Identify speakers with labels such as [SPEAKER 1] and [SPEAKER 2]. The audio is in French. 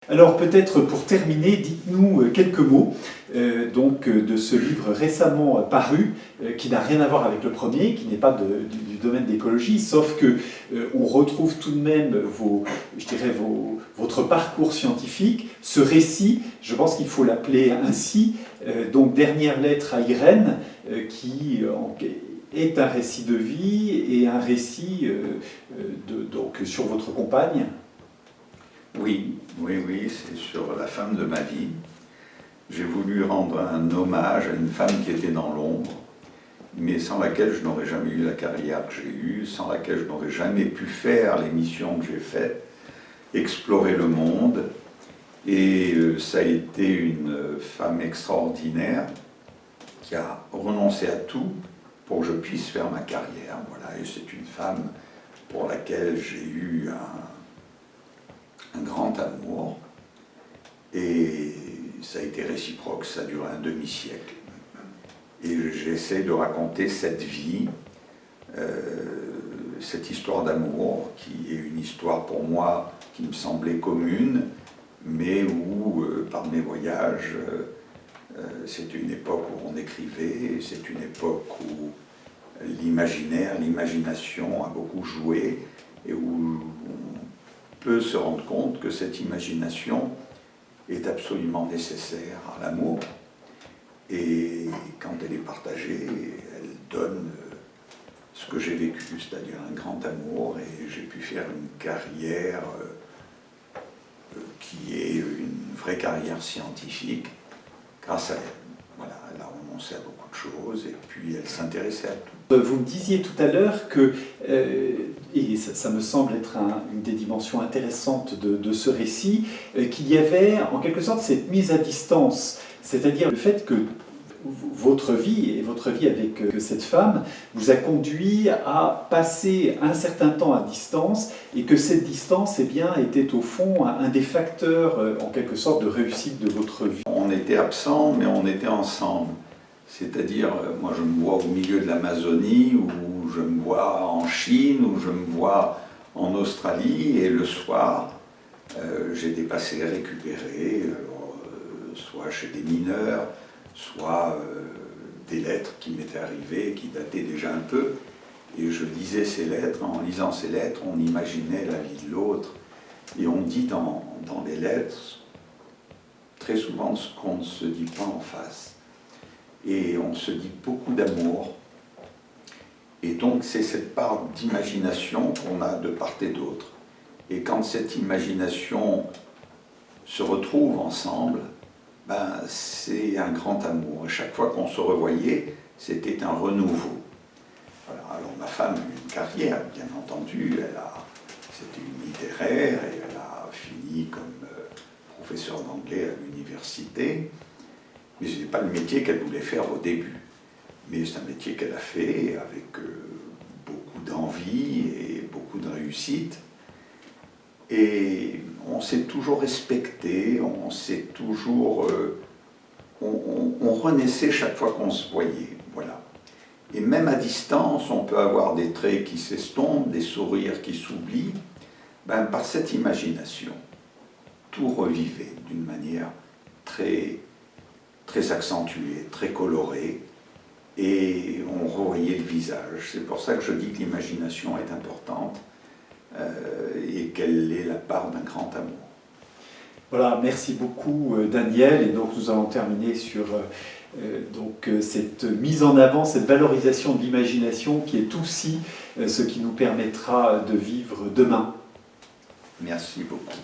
[SPEAKER 1] Alors peut-être pour terminer, dites-nous quelques mots de ce livre récemment paru, qui n'a rien à voir avec le premier, qui n'est pas du domaine d'écologie, sauf que on retrouve tout de même votre parcours scientifique, ce récit, je pense qu'il faut l'appeler ainsi, donc Dernière lettre à Irène, qui est un récit de vie et un récit sur votre compagne.
[SPEAKER 2] Oui, c'est sur la femme de ma vie. J'ai voulu rendre un hommage à une femme qui était dans l'ombre, mais sans laquelle je n'aurais jamais eu la carrière que j'ai eue, sans laquelle je n'aurais jamais pu faire les missions que j'ai faites, explorer le monde. Et ça a été une femme extraordinaire qui a renoncé à tout pour que je puisse faire ma carrière. Voilà. Et c'est une femme pour laquelle j'ai eu un grand amour, et ça a été réciproque, ça a duré un demi-siècle. Et j'essaie de raconter cette vie, cette histoire d'amour, qui est une histoire pour moi qui me semblait commune, mais où, par mes voyages, c'est une époque où on écrivait, c'est une époque où l'imaginaire, l'imagination a beaucoup joué, et où peut se rendre compte que cette imagination est absolument nécessaire à l'amour, et quand elle est partagée, elle donne ce que j'ai vécu, c'est-à-dire un grand amour, et j'ai pu faire une carrière qui est une vraie carrière scientifique grâce à elle. Voilà, elle a renoncé à beaucoup de choses et puis elle s'intéressait à tout.
[SPEAKER 1] Vous me disiez tout à l'heure que, et ça me semble être une des dimensions intéressantes de ce récit, qu'il y avait en quelque sorte cette mise à distance, c'est-à-dire le fait que votre vie et votre vie avec cette femme vous a conduit à passer un certain temps à distance, et que cette distance était au fond un des facteurs en quelque sorte de réussite de votre vie.
[SPEAKER 2] On était absents, mais on était ensemble. C'est-à-dire, moi je me vois au milieu de l'Amazonie, ou je me vois en Chine, ou je me vois en Australie, et le soir, j'étais passé récupérer, soit chez des mineurs, soit des lettres qui m'étaient arrivées, qui dataient déjà un peu, et je lisais ces lettres. En lisant ces lettres, on imaginait la vie de l'autre, et on dit dans les lettres très souvent ce qu'on ne se dit pas en face. Et on se dit beaucoup d'amour. Et donc c'est cette part d'imagination qu'on a de part et d'autre. Et quand cette imagination se retrouve ensemble, c'est un grand amour. Et chaque fois qu'on se revoyait, c'était un renouveau. Voilà. Alors ma femme a eu une carrière, bien entendu. C'était une littéraire, et elle a fini comme professeure d'anglais à l'université. Mais ce n'est pas le métier qu'elle voulait faire au début. Mais c'est un métier qu'elle a fait avec beaucoup d'envie et beaucoup de réussite. Et on s'est toujours respecté, on s'est toujours... on renaissait chaque fois qu'on se voyait. Voilà. Et même à distance, on peut avoir des traits qui s'estompent, des sourires qui s'oublient. Par cette imagination, tout revivait d'une manière très accentuée, très colorée, et on revoyait le visage. C'est pour ça que je dis que l'imagination est importante et qu'elle est la part d'un grand amour.
[SPEAKER 1] Voilà, merci beaucoup Daniel, et donc nous allons terminer sur cette mise en avant, cette valorisation de l'imagination qui est aussi ce qui nous permettra de vivre demain.
[SPEAKER 2] Merci beaucoup.